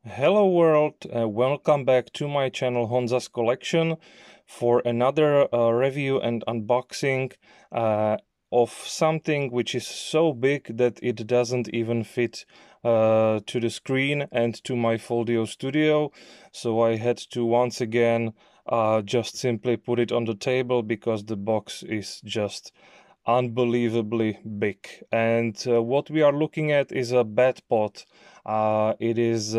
Hello world, welcome back to my channel Honza's Collection for another review and unboxing of something which is so big that it doesn't even fit to the screen and to my Foldio studio. So I had to once again just simply put it on the table because the box is just unbelievably big. And what we are looking at is a bed pot. It is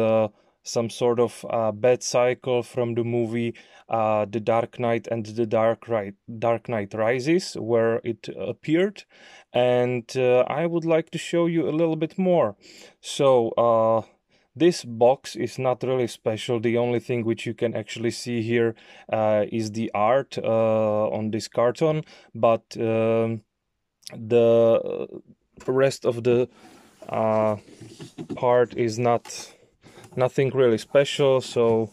some sort of bed cycle from the movie The Dark Knight and the Dark Knight Rises, where it appeared. And I would like to show you a little bit more. So this box is not really special. The only thing which you can actually see here is the art on this carton, but the rest of the part is nothing really special. So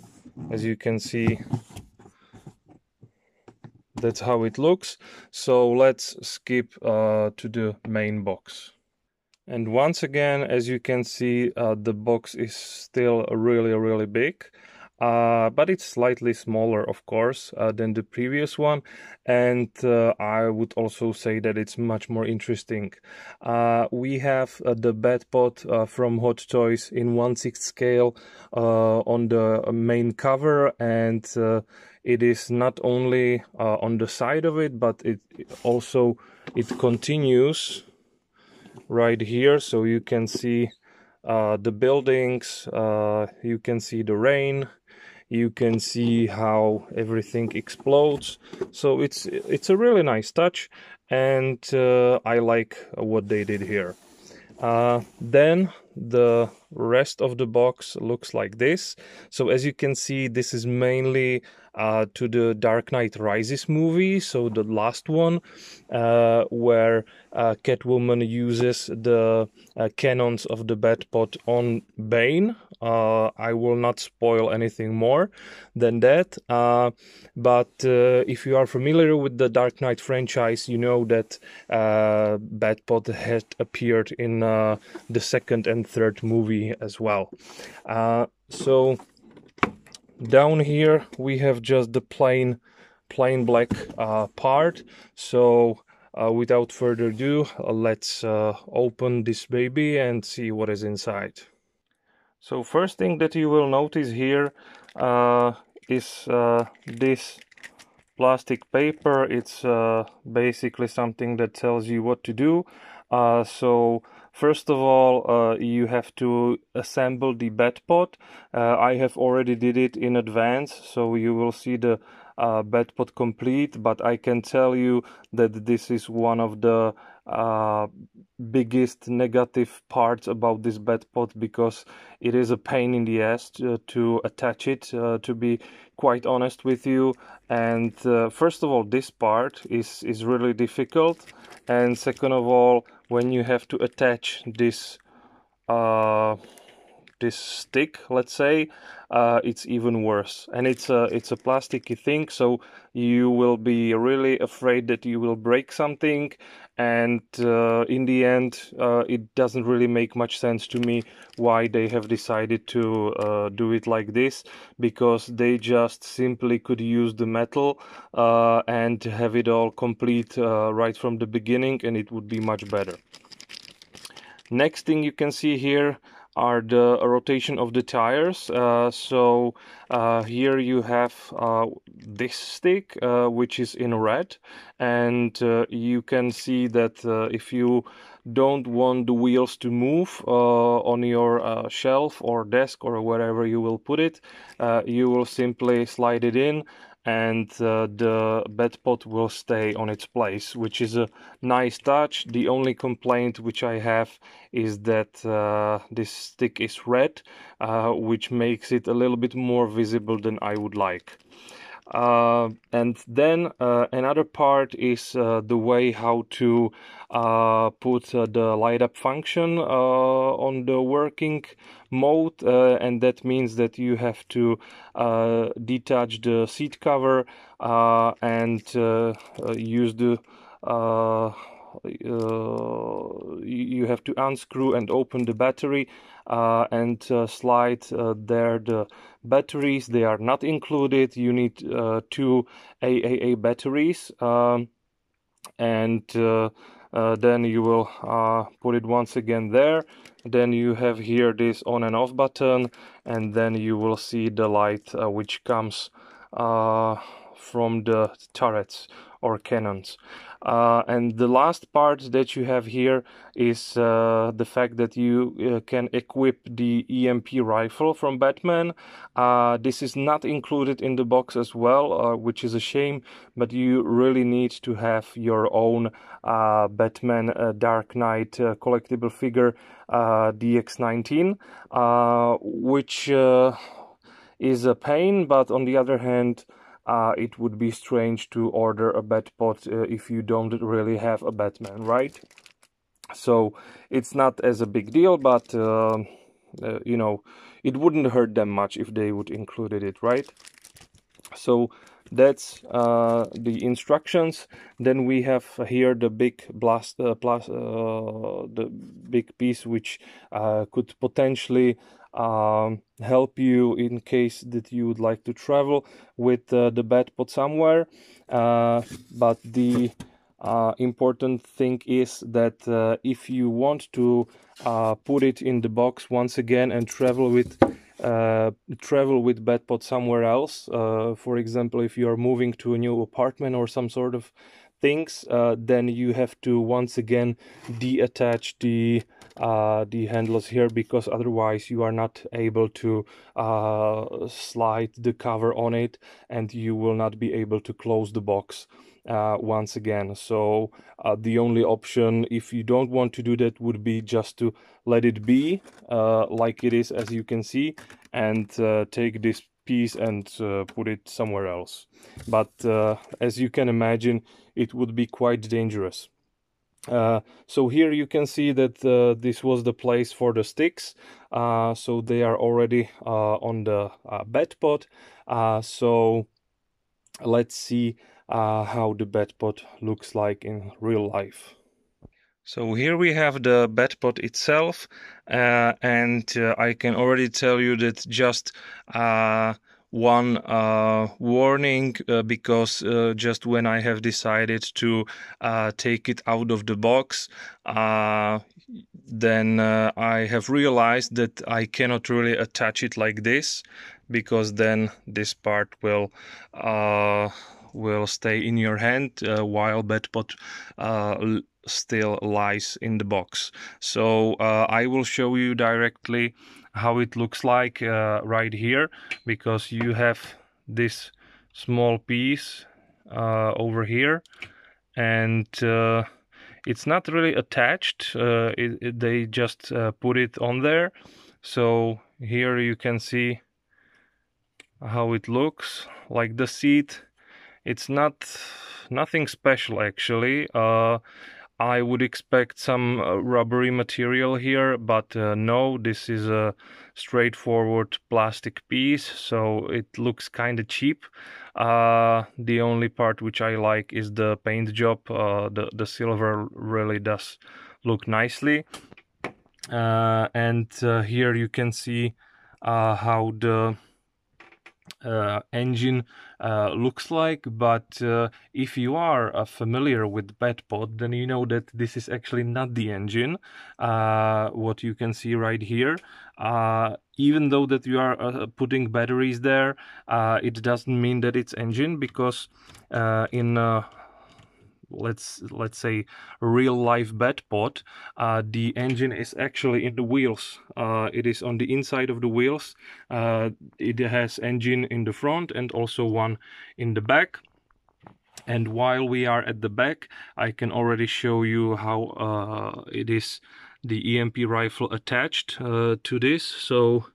as you can see, that's how it looks. So let's skip to the main box. And once again, as you can see, the box is still really big, but it's slightly smaller, of course, than the previous one. And I would also say that it's much more interesting. We have the bed pot from Hot Toys in 1/6 scale on the main cover, and it is not only on the side of it, but it continues right here, so you can see the buildings, you can see the rain, you can see how everything explodes. So it's a really nice touch, and I like what they did here. Then the rest of the box looks like this. So as you can see, this is mainly to the Dark Knight Rises movie, so the last one, where Catwoman uses the cannons of the bed pot on Bane. I will not spoil anything more than that, but if you are familiar with the Dark Knight franchise, you know that bed pot had appeared in the second and third movie as well. So down here we have just the plain black part. So without further ado, let's open this baby and see what is inside. So first thing that you will notice here is this plastic paper. It's basically something that tells you what to do. So first of all, you have to assemble the bed pot. I have already did it in advance, so you will see the bed pot complete, but I can tell you that this is one of the biggest negative parts about this bed pot, because it is a pain in the ass to attach it, to be quite honest with you. And first of all, this part is really difficult, and second of all, when you have to attach this this stick, let's say, it's even worse. And it's a plasticky thing, so you will be really afraid that you will break something, and in the end it doesn't really make much sense to me why they have decided to do it like this, because they just simply could use the metal and have it all complete right from the beginning, and it would be much better. Next thing you can see here are the rotation of the tires. So here you have this stick, which is in red, and you can see that if you don't want the wheels to move on your shelf or desk or wherever you will put it, you will simply slide it in, and the bed pot will stay on its place, which is a nice touch. The only complaint which I have is that this stick is red, which makes it a little bit more visible than I would like. And then another part is the way how to put the light up function on the working mode, and that means that you have to detach the seat cover and use the you have to unscrew and open the battery and slide there the batteries. They are not included. You need two AAA batteries, and then you will put it once again there. Then you have here this on and off button, and then you will see the light which comes from the turrets or cannons. And the last part that you have here is the fact that you can equip the EMP rifle from Batman. This is not included in the box as well, which is a shame, but you really need to have your own Batman Dark Knight collectible figure DX19, which is a pain, but on the other hand, it would be strange to order a Batpod if you don't really have a Batman, right? So it's not as a big deal, but you know, it wouldn't hurt them much if they would included it, right? So that's the instructions. Then we have here the big the big piece which could potentially help you in case that you would like to travel with the Batpod somewhere. But the important thing is that if you want to put it in the box once again and travel with Batpod somewhere else, for example, if you are moving to a new apartment or some sort of things, then you have to once again deattach the handles here, because otherwise you are not able to slide the cover on it, and you will not be able to close the box once again. So the only option, if you don't want to do that, would be just to let it be like it is, as you can see, and take this piece and put it somewhere else. But as you can imagine, it would be quite dangerous. So here you can see that this was the place for the sticks, so they are already on the Batpod. So let's see how the Batpod looks like in real life. So here we have the Batpod itself, and I can already tell you that just one warning, because just when I have decided to take it out of the box, then I have realized that I cannot really attach it like this, because then this part will stay in your hand while Batpod still lies in the box. So I will show you directly how it looks like right here, because you have this small piece over here, and it's not really attached. They just put it on there. So here you can see how it looks like. The seat, it's nothing special actually. I would expect some rubbery material here, but no, this is a straightforward plastic piece, so it looks kind of cheap. The only part which I like is the paint job. The silver really does look nicely. And here you can see how the engine looks like, but if you are familiar with Batpod, then you know that this is actually not the engine, what you can see right here. Even though that you are putting batteries there, it doesn't mean that it's engine, because in let's say real life Batpod, the engine is actually in the wheels. It is on the inside of the wheels. It has engine in the front and also one in the back. And while we are at the back, I can already show you how it is the EMP rifle attached to this. So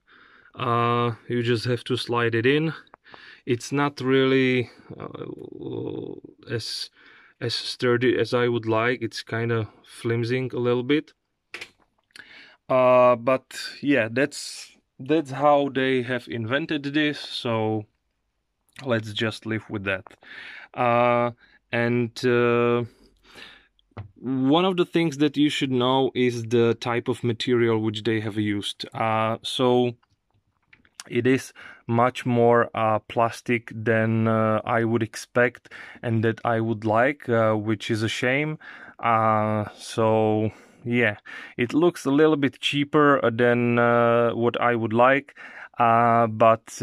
you just have to slide it in. It's not really as sturdy as I would like. It's kind of flimsing a little bit. But yeah, that's how they have invented this. So let's just live with that. And one of the things that you should know is the type of material which they have used. So it is much more plastic than I would expect and that I would like, which is a shame. So yeah, it looks a little bit cheaper than what I would like, but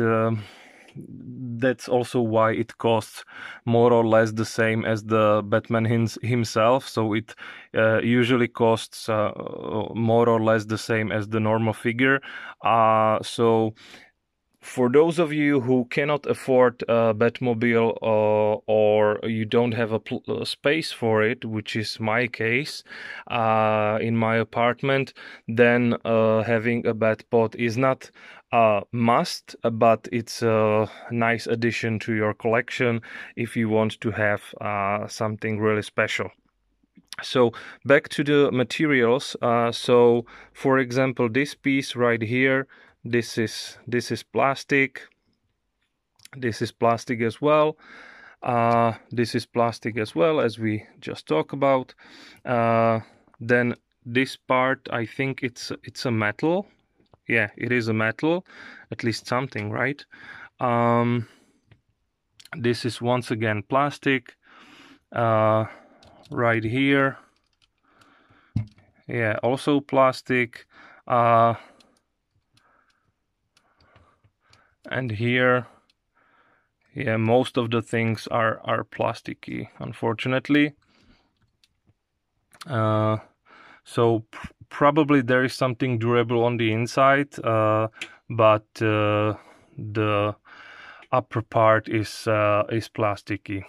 that's also why it costs more or less the same as the Batman himself. So it usually costs more or less the same as the normal figure. So for those of you who cannot afford a Batmobile or you don't have a space for it, which is my case in my apartment, then having a Batpod is not a must, but it's a nice addition to your collection if you want to have something really special. So back to the materials. So for example, this piece right here, this is plastic. This is plastic as well. This is plastic as well, as we just talked about. Then this part, I think it's a metal. Yeah, it is a metal, at least something, right? This is once again plastic. Right here, yeah, also plastic. And here, yeah, most of the things are plasticky, unfortunately. So probably there is something durable on the inside, but the upper part is plasticky.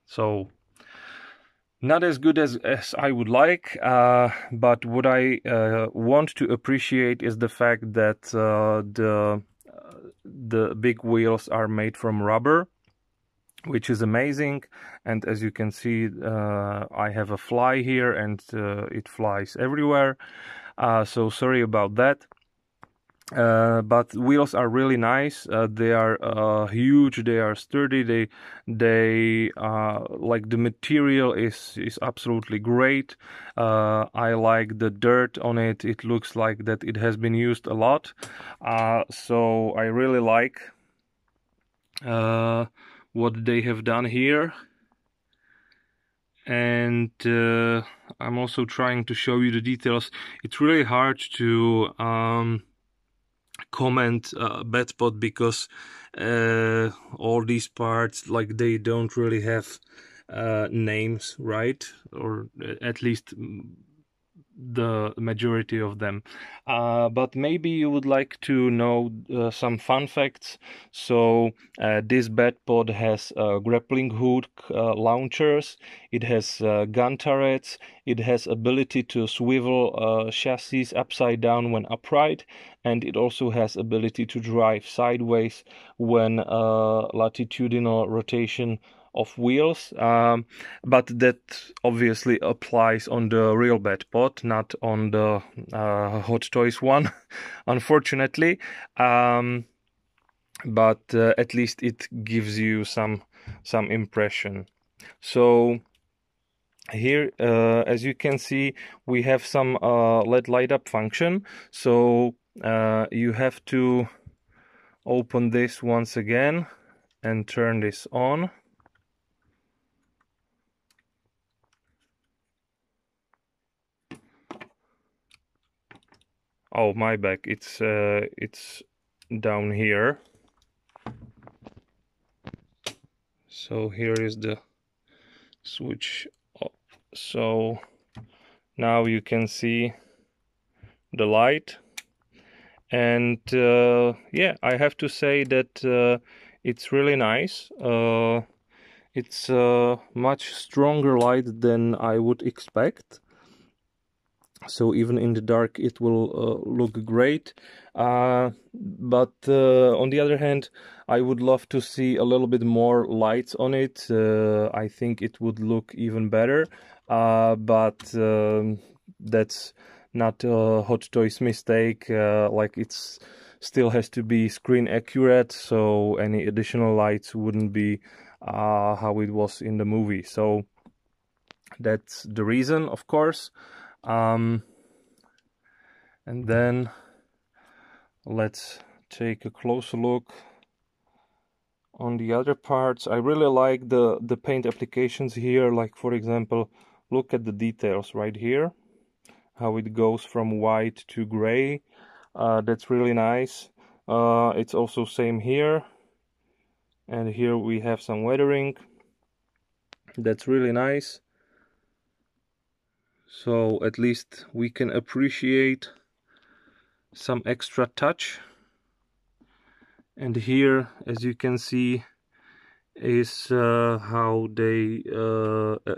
So not as good as I would like, but what I want to appreciate is the fact that the big wheels are made from rubber, which is amazing. And as you can see, I have a fly here and it flies everywhere. So sorry about that. But wheels are really nice. They are huge. They are sturdy. They like the material is absolutely great. I like the dirt on it. It looks like that it has been used a lot. So I really like what they have done here. And I'm also trying to show you the details. It's really hard to comment Batpod because all these parts, like, they don't really have names, right? Or at least the majority of them. But maybe you would like to know some fun facts. So this Batpod has grappling hook launchers, it has gun turrets, it has ability to swivel chassis upside down when upright, and it also has ability to drive sideways when latitudinal rotation of wheels, but that obviously applies on the real Batpod, not on the Hot Toys one, unfortunately. But at least it gives you some impression. So here, as you can see, we have some LED light up function. So you have to open this once again and turn this on. Oh, my bad. It's down here. So here is the switch off. So now you can see the light, and yeah, I have to say that it's really nice. It's a much stronger light than I would expect. So even in the dark it will look great, but on the other hand, I would love to see a little bit more lights on it. I think it would look even better, but that's not a Hot Toys mistake. Like, it's still has to be screen accurate, so any additional lights wouldn't be how it was in the movie. So That's the reason, of course. And then let's take a closer look on the other parts. I really like the paint applications here. Like, for example, look at the details right here, how it goes from white to gray. That's really nice. It's also same here, and here we have some weathering. That's really nice. So at least we can appreciate some extra touch. And here, as you can see, is how they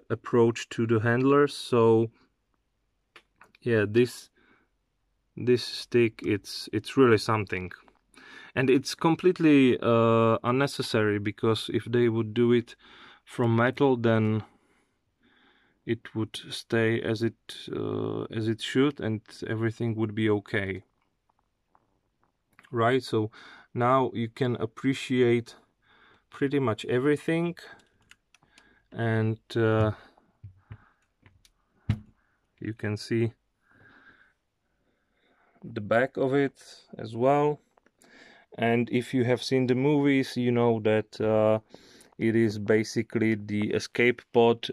approach to the handlers. So yeah, this stick, it's really something, and it's completely unnecessary, because if they would do it from metal, then it would stay as it should, and everything would be okay, right? So now you can appreciate pretty much everything, and you can see the back of it as well. And if you have seen the movies, you know that it is basically the escape pod,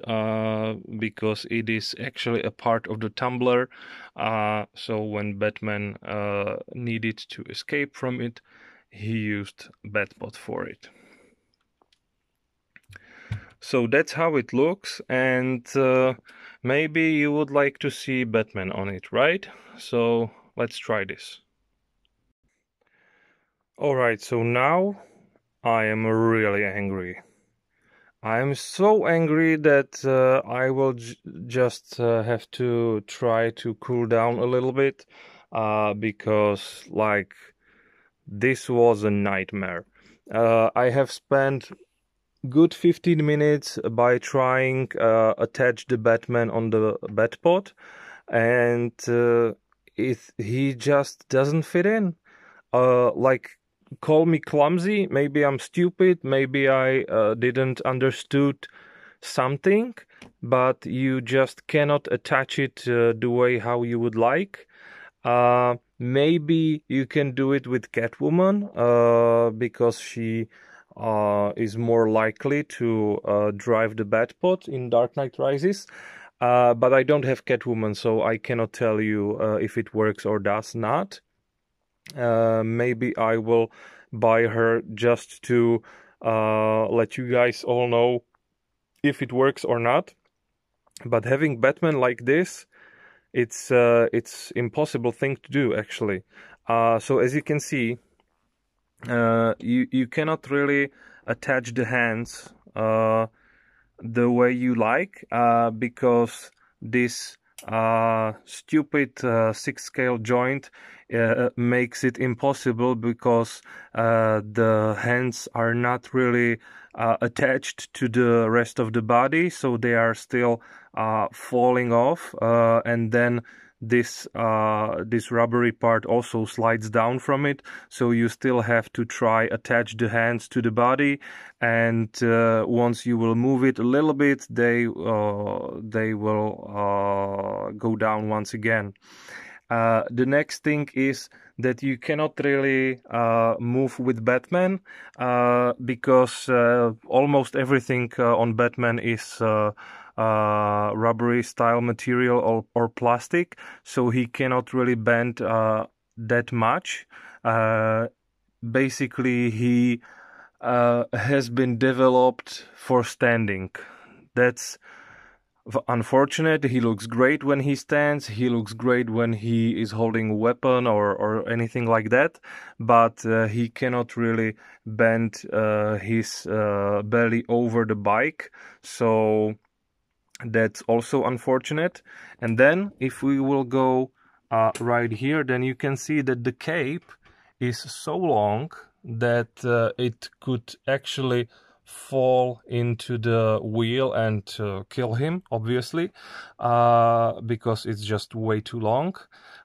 because it is actually a part of the tumbler. So when Batman needed to escape from it, he used Batpod for it. So that's how it looks, and maybe you would like to see Batman on it, right? So let's try this. Alright, so now I am really angry. I am so angry that I will just have to try to cool down a little bit, because like this was a nightmare. I have spent good 15 minutes by trying attach the Batman on the Batpod, and he just doesn't fit in. Like, call me clumsy, maybe I'm stupid, maybe I didn't understood something, but you just cannot attach it the way how you would like. Maybe you can do it with Catwoman, because she is more likely to drive the Batpod in Dark Knight Rises. But I don't have Catwoman, so I cannot tell you if it works or does not. Maybe I will buy her just to let you guys all know if it works or not. But having Batman like this, it's impossible thing to do, actually. So as you can see, you cannot really attach the hands the way you like, because this stupid 6-scale joint makes it impossible, because the hands are not really attached to the rest of the body, so they are still falling off, and then this rubbery part also slides down from it, so you still have to try attach the hands to the body, and once you will move it a little bit, they will go down once again. The next thing is that you cannot really move with Batman, because almost everything on Batman is rubbery style material or plastic, so he cannot really bend that much. Basically, he has been developed for standing. That's unfortunate. He looks great when he stands, he looks great when he is holding a weapon or anything like that, but he cannot really bend his belly over the bike, so that's also unfortunate. And then if we will go right here, then you can see that the cape is so long that it could actually fall into the wheel and kill him, obviously, because it's just way too long.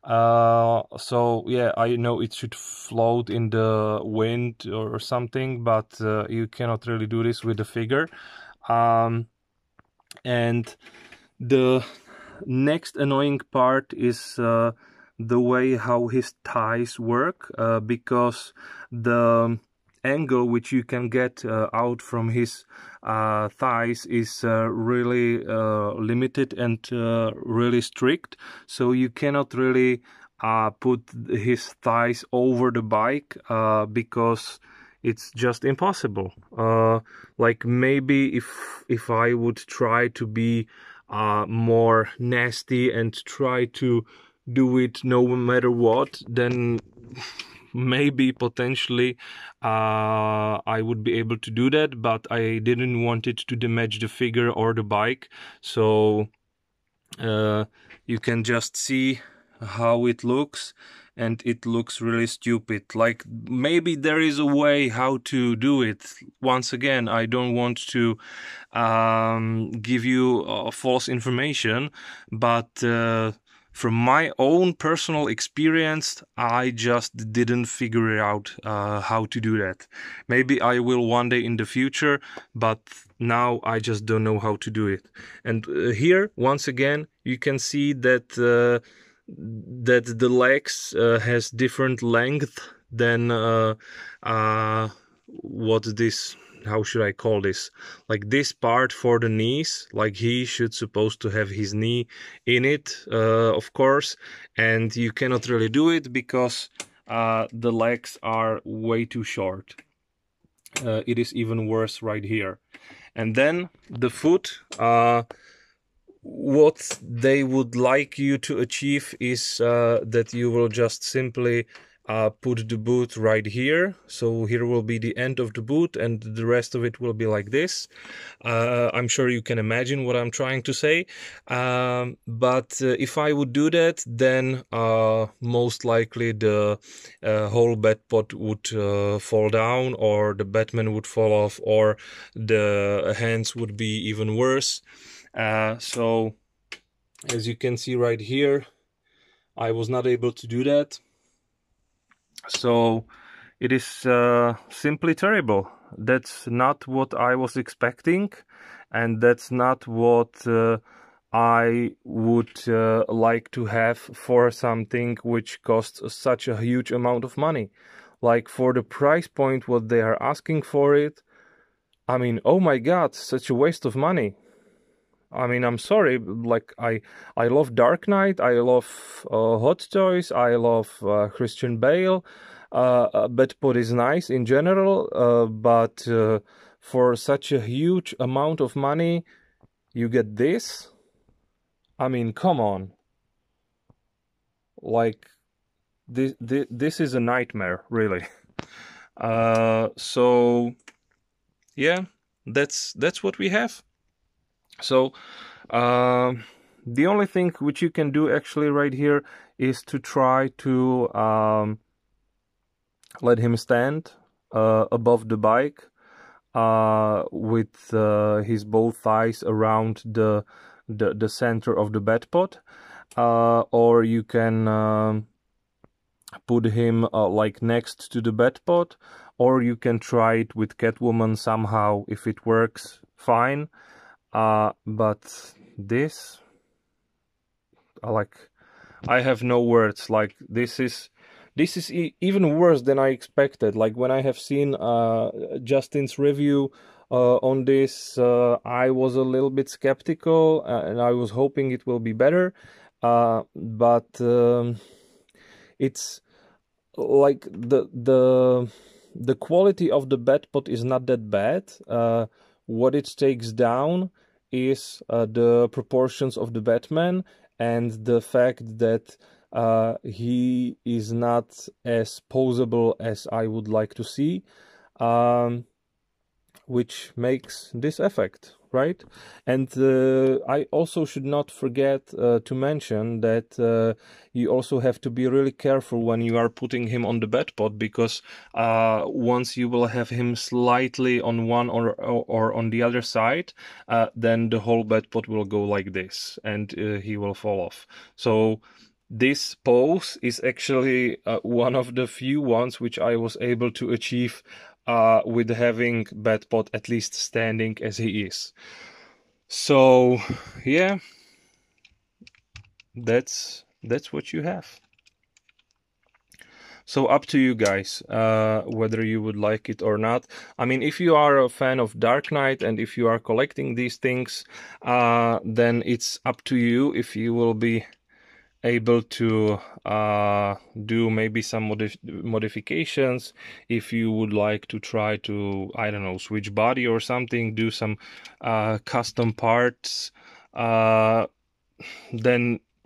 So yeah, I know it should float in the wind or something, but you cannot really do this with the figure. And The next annoying part is the way how his thighs work, because the angle which you can get out from his thighs is really limited and really strict, so you cannot really put his thighs over the bike because it's just impossible. Like maybe if I would try to be more nasty and try to do it no matter what, then maybe potentially I would be able to do that, but I didn't want it to damage the figure or the bike, so you can just see how it looks, and it looks really stupid. Like, maybe there is a way how to do it. Once again, I don't want to give you false information, but from my own personal experience, I just didn't figure out how to do that. Maybe I will one day in the future, but now I just don't know how to do it. And here, once again, you can see that that the legs has different length than what this, how should I call this, like this part for the knees, like he should supposed to have his knee in it, of course, and you cannot really do it because the legs are way too short. It is even worse right here. And then the foot, what they would like you to achieve is that you will just simply put the boot right here. So here will be the end of the boot, and the rest of it will be like this. I'm sure you can imagine what I'm trying to say. But if I would do that, then most likely the whole bed pot would fall down, or the Batman would fall off, or the hands would be even worse. So as you can see right here, I was not able to do that. So it is simply terrible. That's not what I was expecting, and that's not what I would like to have for something which costs such a huge amount of money. Like, for the price point what they are asking for it, I mean, oh my god, such a waste of money. I mean, I'm sorry, like, I love Dark Knight, I love Hot Toys, I love Christian Bale, Bedpot is nice in general, but for such a huge amount of money, you get this? I mean, come on. Like, this is a nightmare, really. So, yeah, that's what we have. So the only thing which you can do actually right here is to try to let him stand above the bike with his both thighs around the center of the bed pot, or you can put him like next to the bed pot, or you can try it with Catwoman somehow. If it works, fine. But this, like, I have no words. Like, this is even worse than I expected. Like, when I have seen Justin's review on this, I was a little bit skeptical, and I was hoping it will be better. But it's like the quality of the bed pot is not that bad. What it takes down is the proportions of the Batman, and the fact that he is not as posable as I would like to see, which makes this effect, right? And I also should not forget to mention that you also have to be really careful when you are putting him on the bed pot, because once you will have him slightly on one or on the other side, then the whole bed pot will go like this, and he will fall off. So this pose is actually one of the few ones which I was able to achieve with having Bedpot at least standing as he is. So, yeah, that's what you have. So up to you guys, whether you would like it or not. I mean, if you are a fan of Dark Knight and if you are collecting these things, then it's up to you if you will be able to do maybe some modifications. If you would like to try to, I don't know, switch body or something, do some custom parts, then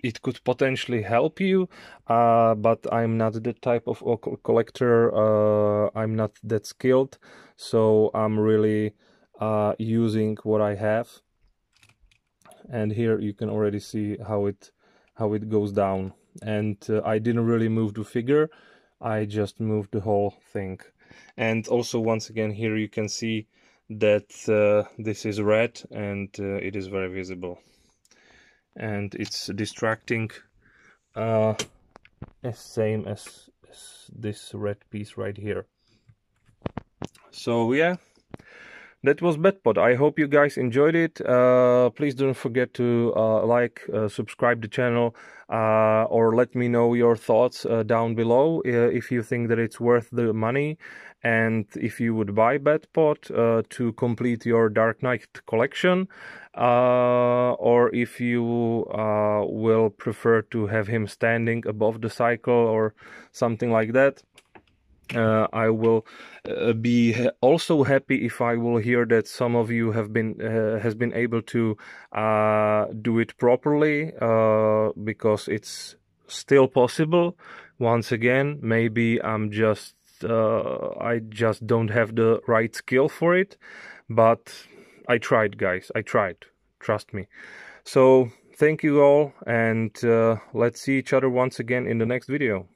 it could potentially help you, but I'm not the type of collector. I'm not that skilled, so I'm really using what I have. And here you can already see how it goes down. And I didn't really move the figure, I just moved the whole thing. And also, once again, here you can see that this is red, and it is very visible, and it's distracting, as same as this red piece right here. So yeah, that was Bedpod. I hope you guys enjoyed it. Please don't forget to like, subscribe the channel, or let me know your thoughts down below, if you think that it's worth the money, and if you would buy Bedpod to complete your Dark Knight collection, or if you will prefer to have him standing above the cycle or something like that. I will be also happy if I will hear that some of you have been has been able to do it properly, because it's still possible. Once again, maybe I'm just I just don't have the right skill for it, but I tried, guys. I tried. Trust me. So thank you all, and let's see each other once again in the next video.